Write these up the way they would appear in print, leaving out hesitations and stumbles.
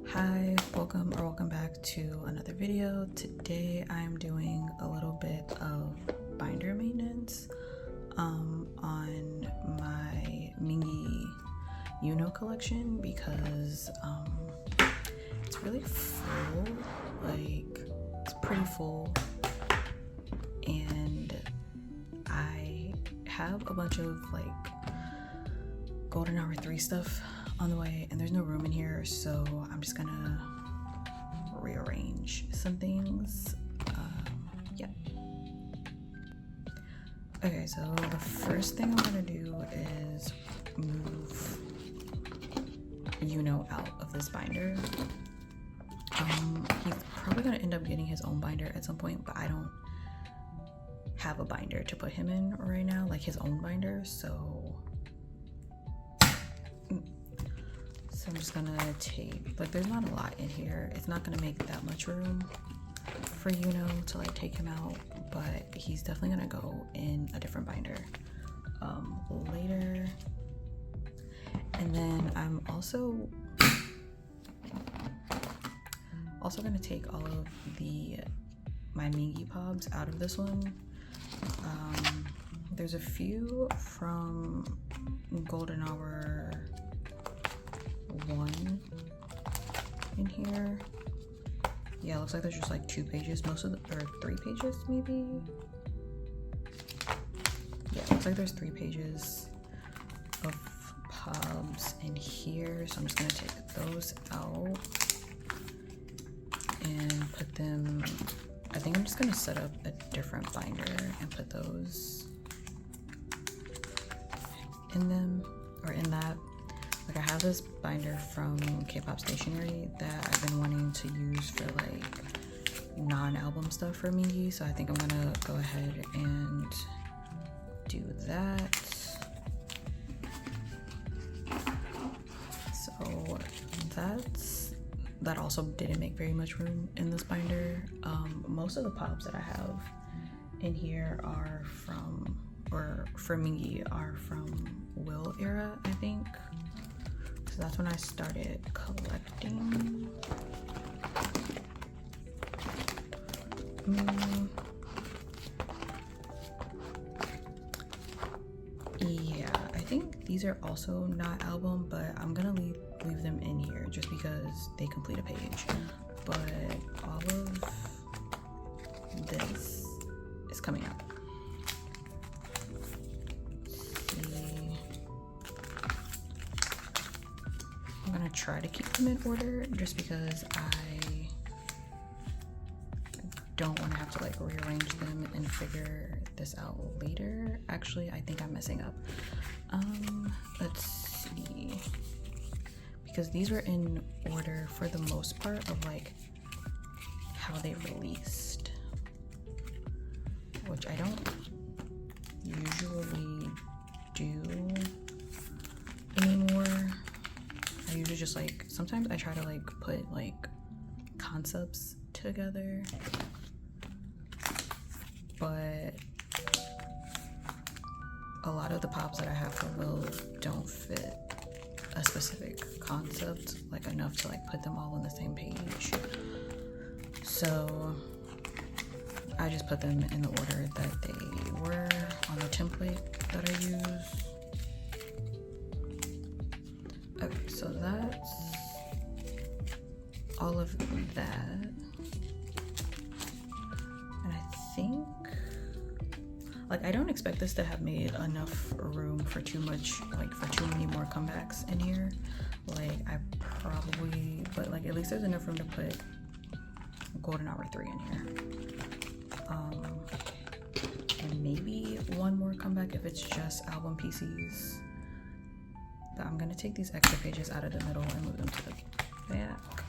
Hi, welcome back to another video. Today I'm doing a little bit of binder maintenance on my Mingi collection because it's really full, like it's pretty full, and I have a bunch of like Golden Hour 3 stuff on the way, and there's no room in here, so I'm just gonna rearrange some things. Yeah. Okay, so the first thing I'm gonna do is move out of this binder. He's probably gonna end up getting his own binder at some point, but I don't have a binder to put him in right now, like his own binder, so I'm just gonna take, like, there's not a lot in here. It's not gonna make that much room for to like take him out, but he's definitely gonna go in a different binder later. And then I'm also gonna take all of my mingi pobs out of this one. There's a few from Golden Hour 1 in here. Yeah, it looks like there's just like 2 pages, or 3 pages maybe. Yeah, it looks like there's 3 pages of pobs in here, so I'm just gonna take those out and put them, I think I'm just gonna set up a different binder and put those in them, or in that. Like, I have this binder from K-pop Stationery that I've been wanting to use for like non-album stuff for Mingi, so I think I'm gonna go ahead and do that. So that also didn't make very much room in this binder. Most of the pops that I have in here are from, or for Mingi, are from Will era, I think. So that's when I started collecting. Yeah, I think these are also not album, but I'm gonna leave them in here just because they complete a page. But all of this is coming out. I'm gonna try to keep them in order just because I don't want to have to like rearrange them and figure this out later. Actually, I think I'm messing up. Let's see, because these were in order for the most part of like how they released, which I don't usually do anymore. I usually just like, sometimes I try to like put like concepts together, but a lot of the pops that I have for Will don't fit a specific concept like enough to like put them all on the same page. So I just put them in the order that they were on the template that I use. Okay, so that's all of that. And I think, like, I don't expect this to have made enough room for too many more comebacks in here. Like, I probably, but like at least there's enough room to put Golden Hour 3 in here. And maybe one more comeback if it's just album PCs. But I'm gonna take these extra pages out of the middle and move them to the back.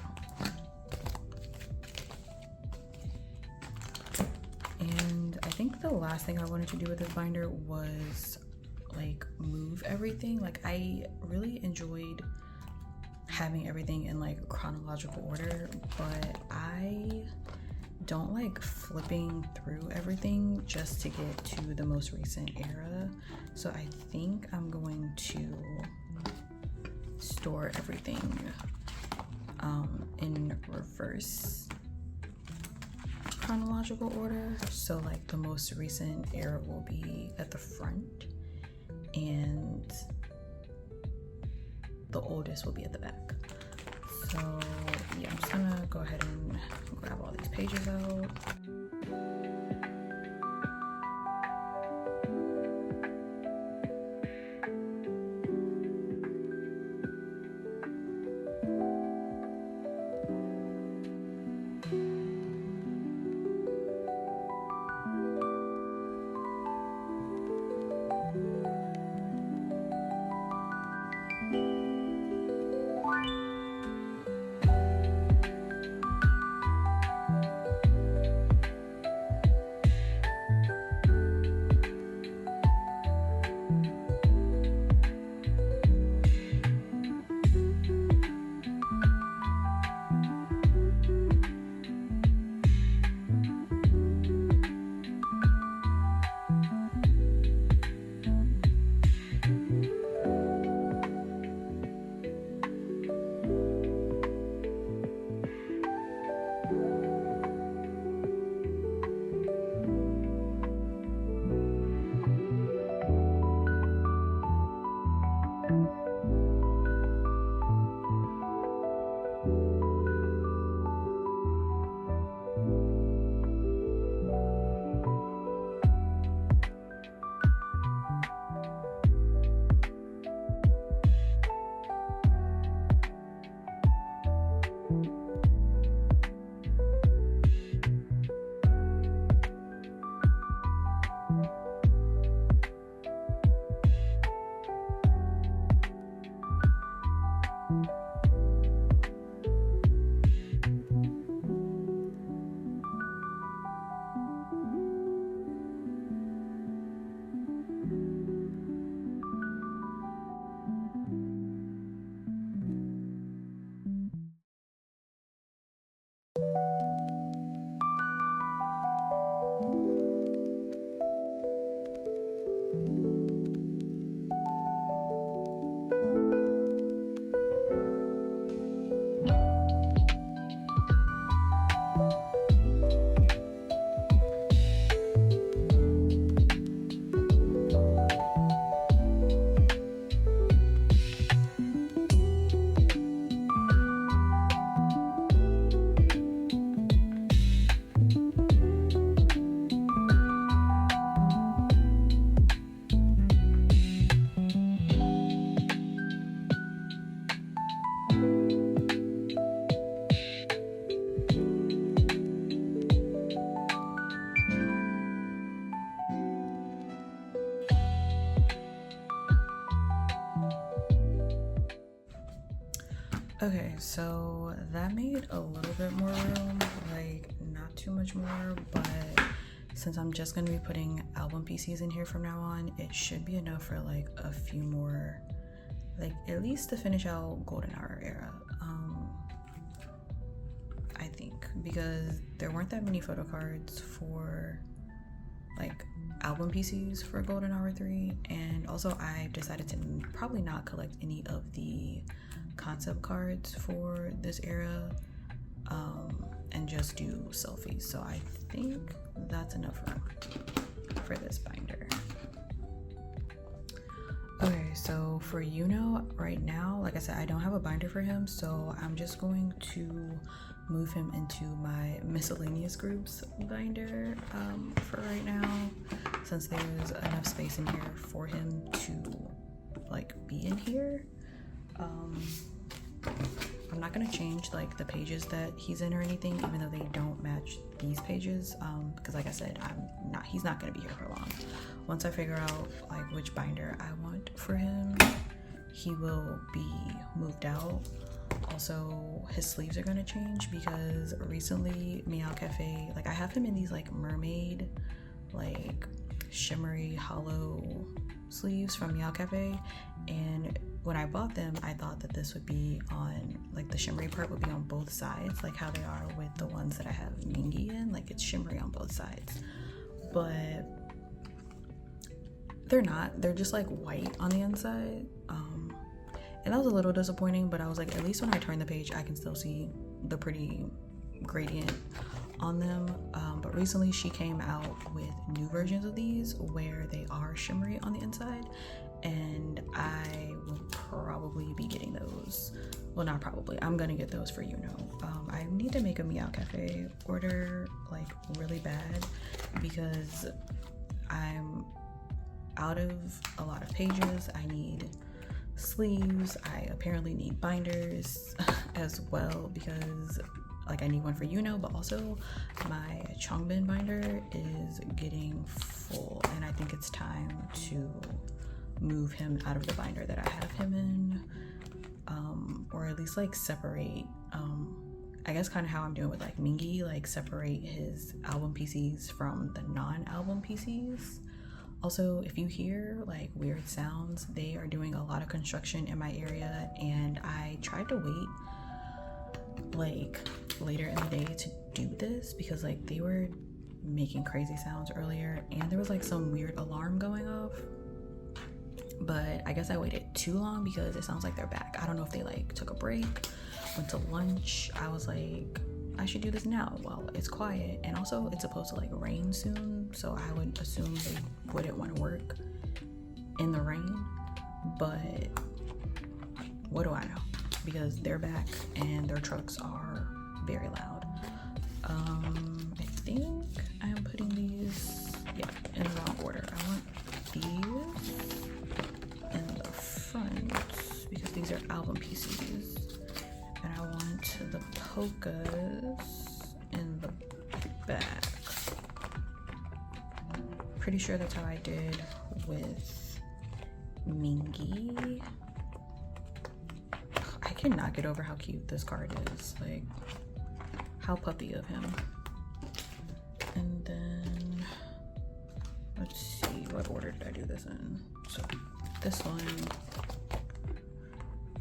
And I think the last thing I wanted to do with this binder was like move everything. Like, I really enjoyed having everything in like chronological order, but I don't like flipping through everything just to get to the most recent era. So I think I'm going to store everything in reverse chronological order. So like the most recent era will be at the front and the oldest will be at the back. So yeah, I'm just gonna go ahead and grab all these pages out. Okay, so that made a little bit more room, like not too much more, but since I'm just gonna be putting album PCs in here from now on, it should be enough for like a few more, like at least to finish out Golden Hour era. I think, because there weren't that many photo cards for like album PCs for Golden Hour 3, and also I've decided to probably not collect any of the concept cards for this era, and just do selfies. So I think that's enough room for this binder. Okay, so for Yuno right now, like I said, I don't have a binder for him, so I'm just going to move him into my miscellaneous groups binder for right now, since there's enough space in here for him to like be in here. I'm not gonna change like the pages that he's in or anything, even though they don't match these pages, because like I said, he's not gonna be here for long. Once I figure out like which binder I want for him, he will be moved out. Also, his sleeves are gonna change because recently Meow Cafe, like I have him in these like mermaid, like shimmery hollow sleeves from Meow Cafe, and when I bought them, I thought that this would be on, like the shimmery part would be on both sides, like how they are with the ones that I have Mingi in, like it's shimmery on both sides. But they're not, they're just like white on the inside. and that was a little disappointing, but I was like, at least when I turn the page I can still see the pretty gradient on them. But recently she came out with new versions of these where they are shimmery on the inside, and I will probably be getting those. Well, not probably, I'm gonna get those for I need to make a Meow Cafe order like really bad because I'm out of a lot of pages. I need sleeves. I apparently need binders as well because like I need one for but also my Chongbin binder is getting full, and I think it's time to move him out of the binder that I have him in, or at least like separate, I guess kind of how I'm doing with like Mingi, like separate his album PCs from the non-album PCs. Also, if you hear like weird sounds, they are doing a lot of construction in my area, and I tried to wait like later in the day to do this because like they were making crazy sounds earlier, and there was like some weird alarm going off, but I guess I waited too long because it sounds like they're back. I don't know if they like took a break, went to lunch. I was like, I should do this now while it's quiet, and also it's supposed to like rain soon, so I would assume they wouldn't want to work in the rain, but what do I know, because they're back and their trucks are very loud. I think I'm putting these in the wrong order. I want these in the front because these are album PCs, and I want the polkas in the back. Pretty sure that's how I did with Mingi. I cannot get over how cute this card is, like how puppy of him. And then let's see, what order did I do this in? So this one,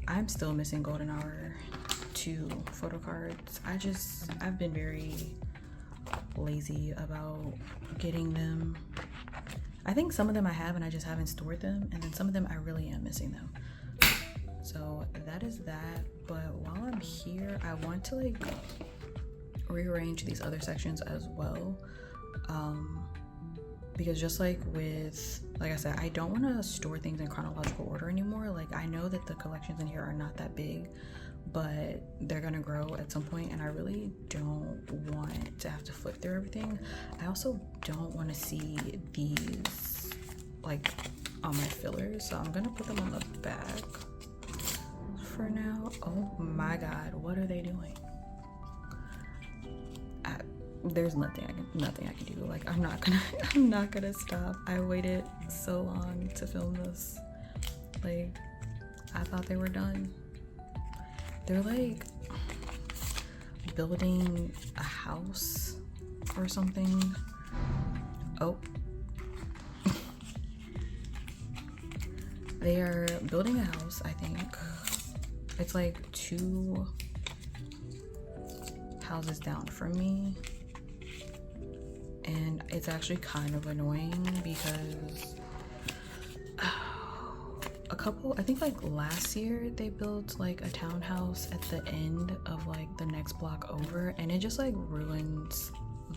I'm still missing Golden Hour 2 photo cards. I've been very lazy about getting them. I think some of them I have and I just haven't stored them, and then some of them I really am missing them. So that is that. But while I'm here, I want to like rearrange these other sections as well, because just like I said, I don't want to store things in chronological order anymore. Like I know that the collections in here are not that big, but they're gonna grow at some point, and I really don't want to have to flip through everything. I also don't want to see these like on my fillers, so I'm gonna put them on the back for now. Oh my god, what are they doing? There's nothing I can do. Like I'm not gonna stop. I waited so long to film this. Like I thought they were done. They're like building a house or something. Oh. They are building a house, I think. It's like 2 houses down from me. And it's actually kind of annoying because I think like last year they built like a townhouse at the end of like the next block over, and it just like ruins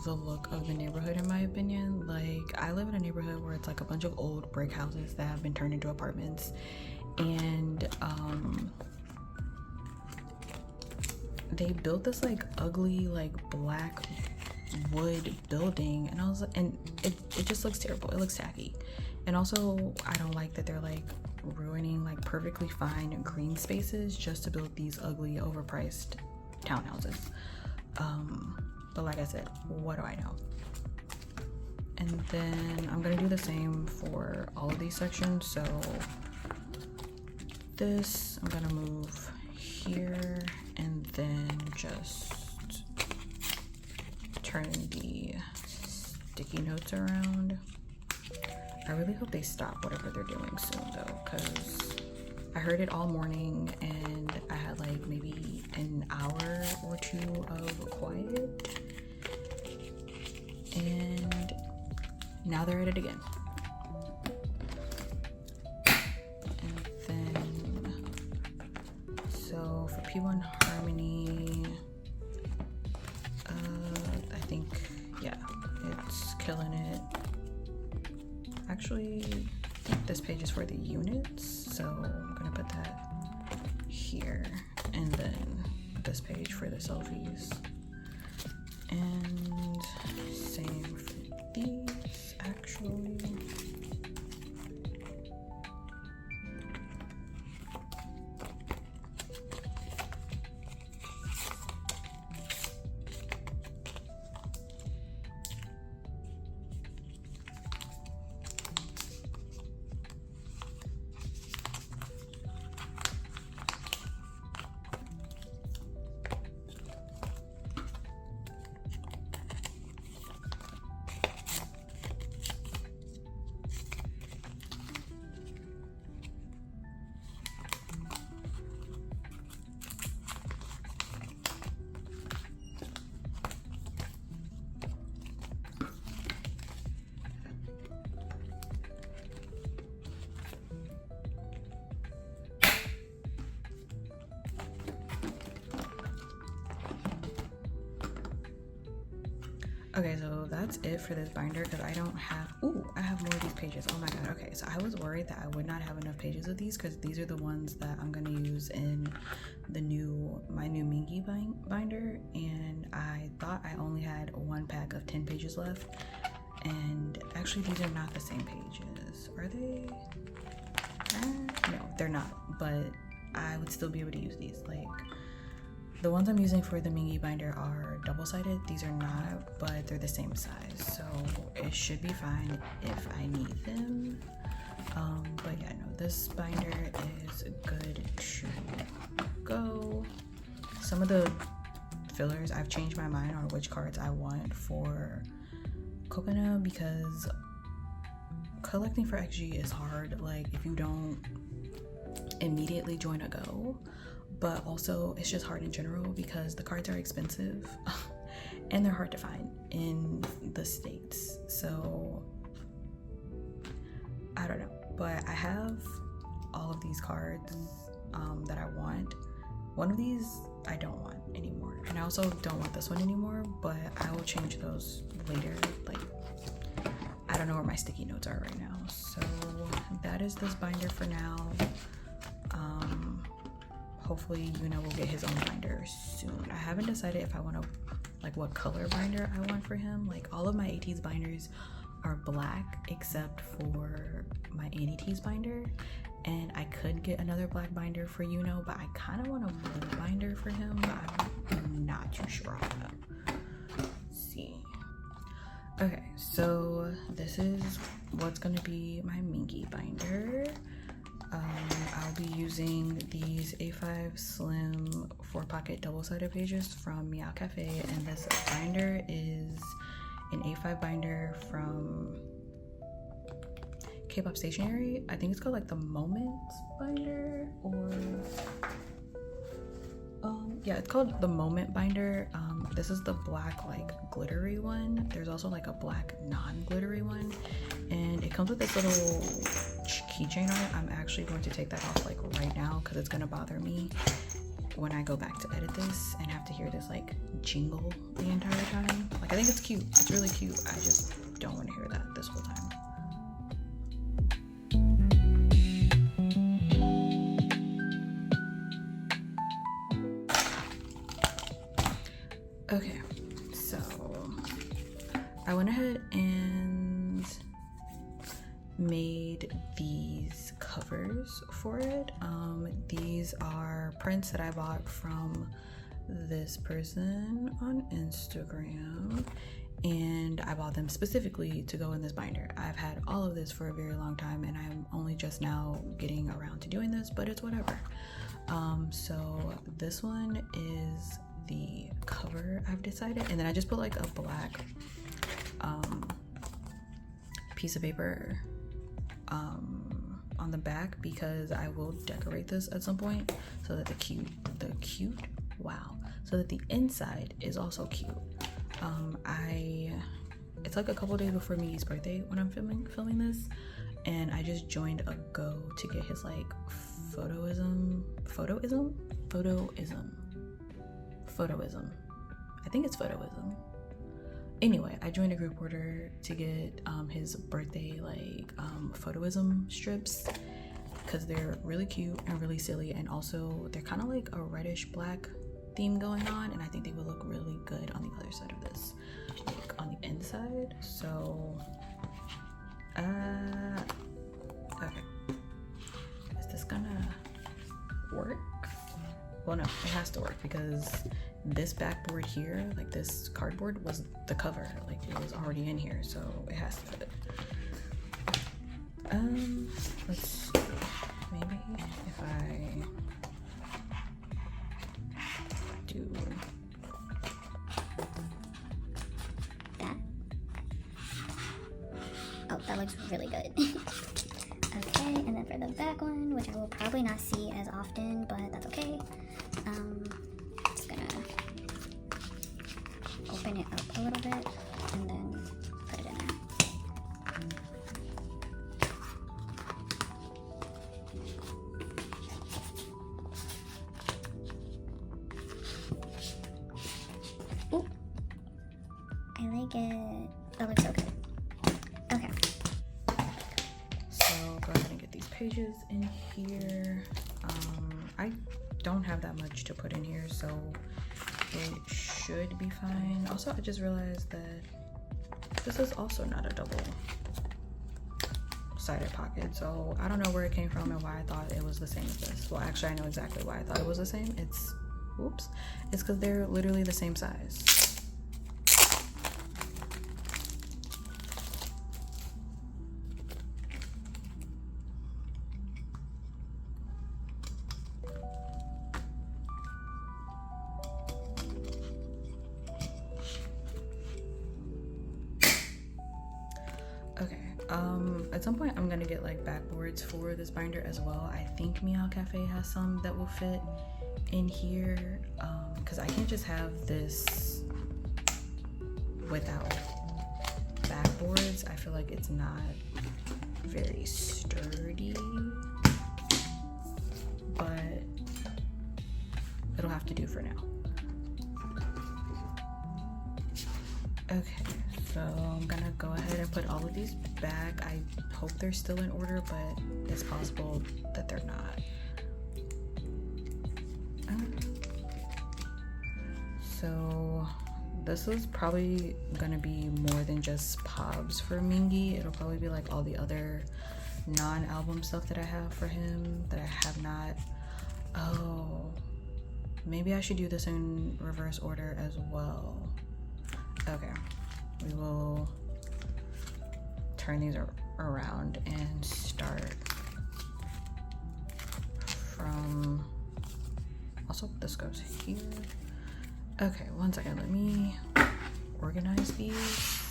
the look of the neighborhood in my opinion. Like I live in a neighborhood where it's like a bunch of old brick houses that have been turned into apartments, and they built this like ugly like black wood building, and it just looks terrible. It looks tacky. And also I don't like that they're like ruining like perfectly fine green spaces just to build these ugly overpriced townhouses. But like I said, what do I know? And then I'm gonna do the same for all of these sections. So this I'm gonna move here, and then just turn the sticky notes around. I really hope they stop whatever they're doing soon though, because I heard it all morning and I had like maybe an hour or 2 of quiet, and now they're at it again. And then So for P1 Harmony, I think, yeah, it's killing it. Actually, I think this page is for the units, so I'm gonna put that here, and then this page for the selfies. And same for these, actually. Okay, so that's it for this binder because I don't have, I have more of these pages. Oh my god. Okay, so I was worried that I would not have enough pages of these because these are the ones that I'm gonna use in my new mingi binder, and I thought I only had one pack of 10 pages left, and actually these are not the same pages. Are they? No, they're not, but I would still be able to use these. Like, the ones I'm using for the mingi binder are double-sided. These are not, but they're the same size, so it should be fine if I need them. But yeah, no, this binder is good to go. Some of the fillers, I've changed my mind on which cards I want for Coconut because collecting for XG is hard. Like, if you don't immediately join a go, but also it's just hard in general because the cards are expensive and they're hard to find in the States. So I don't know, but I have all of these cards that I want. One of these I don't want anymore, and I also don't want this one anymore, but I will change those later. Like, I don't know where my sticky notes are right now. So that is this binder for now. Hopefully Yuna will get his own binder soon. I haven't decided if I want to, like, what color binder I want for him. Like, all of my AT's binders are black except for my ADT's binder, and I could get another black binder for Yuno, but I kind of want a blue binder for him, but I'm not too sure on that. Let's see. Okay, so this is what's gonna be my mingi binder. I'll be using these A5 Slim 4-pocket double-sided pages from Meow Cafe, and this binder is an A5 binder from K-pop Stationery. I think it's called like the Moments binder, or yeah, it's called the Moment binder. This is the black, like, glittery one. There's also like a black non-glittery one, and it comes with this little keychain on it. I'm actually going to take that off like right now because it's gonna bother me when I go back to edit this and have to hear this like jingle the entire time. Like, I think it's cute, it's really cute, I just don't want to hear that this whole time. Okay, so I went ahead and made these covers for it. These are prints that I bought from this person on Instagram, and I bought them specifically to go in this binder. I've had all of this for a very long time, and I'm only just now getting around to doing this, but it's whatever. So this one is the cover, I've decided, and then I just put like a black piece of paper on the back because I will decorate this at some point, so that so that the inside is also cute. It's like a couple days before Migi's birthday when I'm filming this, and I just joined a go to get his like photoism Photoism. I think it's photoism. Anyway, I joined a group order to get his birthday photoism strips because they're really cute and really silly, and also they're kind of like a reddish black theme going on, and I think they would look really good on the other side of this, like on the inside. So okay, is this gonna work? Well, no, it has to work because this backboard here, like this cardboard, was the cover. Like it was already in here, so it has to fit. Let's see. Maybe if I do that. Oh, that looks really good. Okay, and then for the back one, which I will probably not see as often, but that's okay. Just gonna open it up a little bit and then put it in there. Ooh, I like it. That looks so good. Okay. So go ahead and get these pages in here. I don't have that much to put in here, so it should be fine. Also, I just realized that this is also not a double-sided pocket, so I don't know where it came from and why I thought it was the same as this. Well, actually, I know exactly why I thought it was the same. It's because they're literally the same size. Okay, at some point I'm gonna get like backboards for this binder as well. I think Meow Cafe has some that will fit in here, because I can't just have this without backboards. I feel like it's not very sturdy, but it'll have to do for now. Okay, so I'm gonna go ahead and put all of these back. I hope they're still in order, but it's possible that they're not. So this is probably gonna be more than just Pobs for Mingi. It'll probably be like all the other non-album stuff that I have for him that I have not. Oh, maybe I should do this in reverse order as well. Okay, we will turn these around and start from, also this goes here. Okay, one second, let me organize these.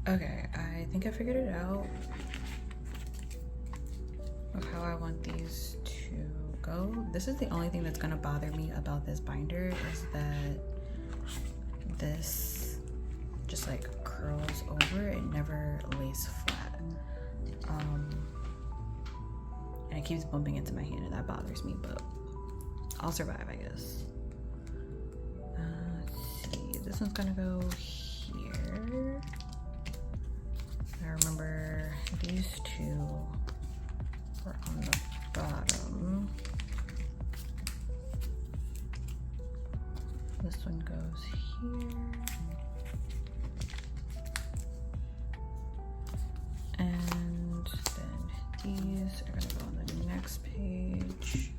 Okay, I think I figured it out of how I want these to go. This is the only thing that's gonna bother me about this binder, is that this just like curls over. It never lays flat. And it keeps bumping into my hand and that bothers me, but I'll survive, I guess. Let's see, this one's gonna go here. goes here. And then these are gonna go on the next page.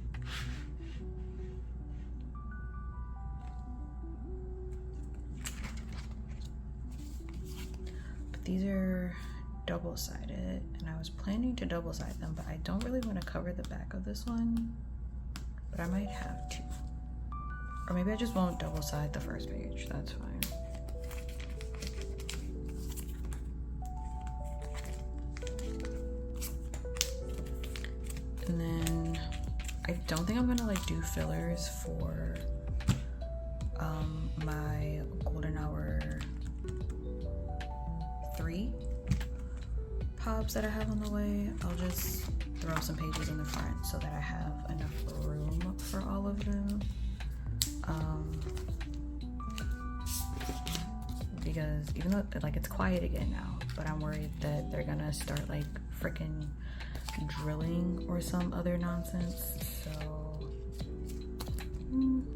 But these are double-sided, and I was planning to double-side them, but I don't really want to cover the back of this one, but I might have to. Or maybe I just won't double-side the first page. That's fine. And then I don't think I'm gonna like do fillers for my golden hour 3 pops that I have on the way. I'll just throw some pages in the front so that I have enough room for all of them. Because even though like it's quiet again now, but I'm worried that they're gonna start like freaking drilling or some other nonsense. So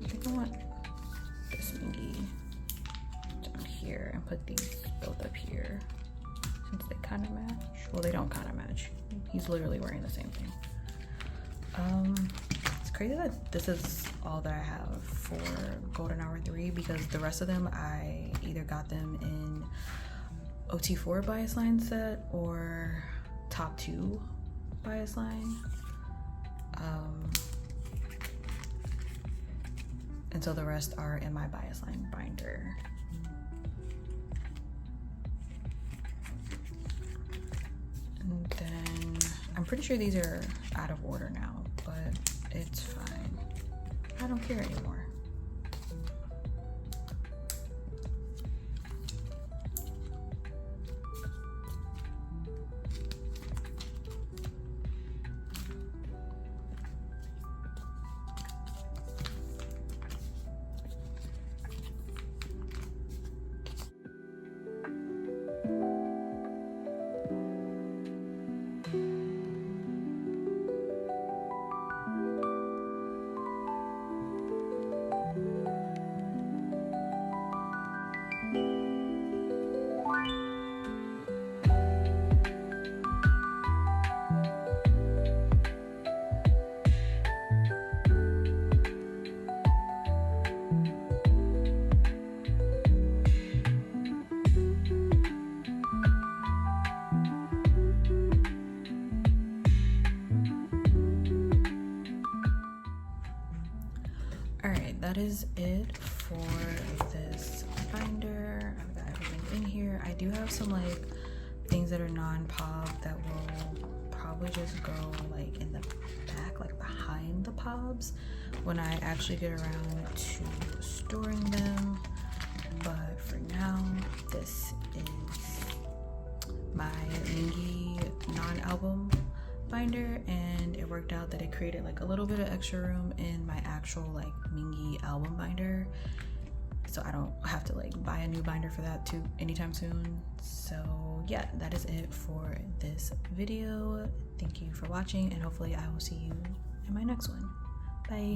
I think I want this mingi down here and put these both up here since they kind of match. Well, they don't kind of match. He's literally wearing the same thing. It's crazy that this is all that I have for golden hour 3 because the rest of them I either got them in OT4 bias line set or top 2 bias line. And so the rest are in my bias line binder. And then I'm pretty sure these are out of order now, but it's fine. I don't care anymore. That is it for this binder. I've got everything in here. I do have some like things that are non-pop that will probably just go like in the back, like behind the pobs when I actually get around to storing them. But for now, this is my mingi non-album binder, and it worked out that it created like a little bit of extra room in my actual like mingi album binder, so I don't have to like buy a new binder for that too anytime soon. So yeah, that is it for this video. Thank you for watching, and hopefully I will see you in my next one. Bye.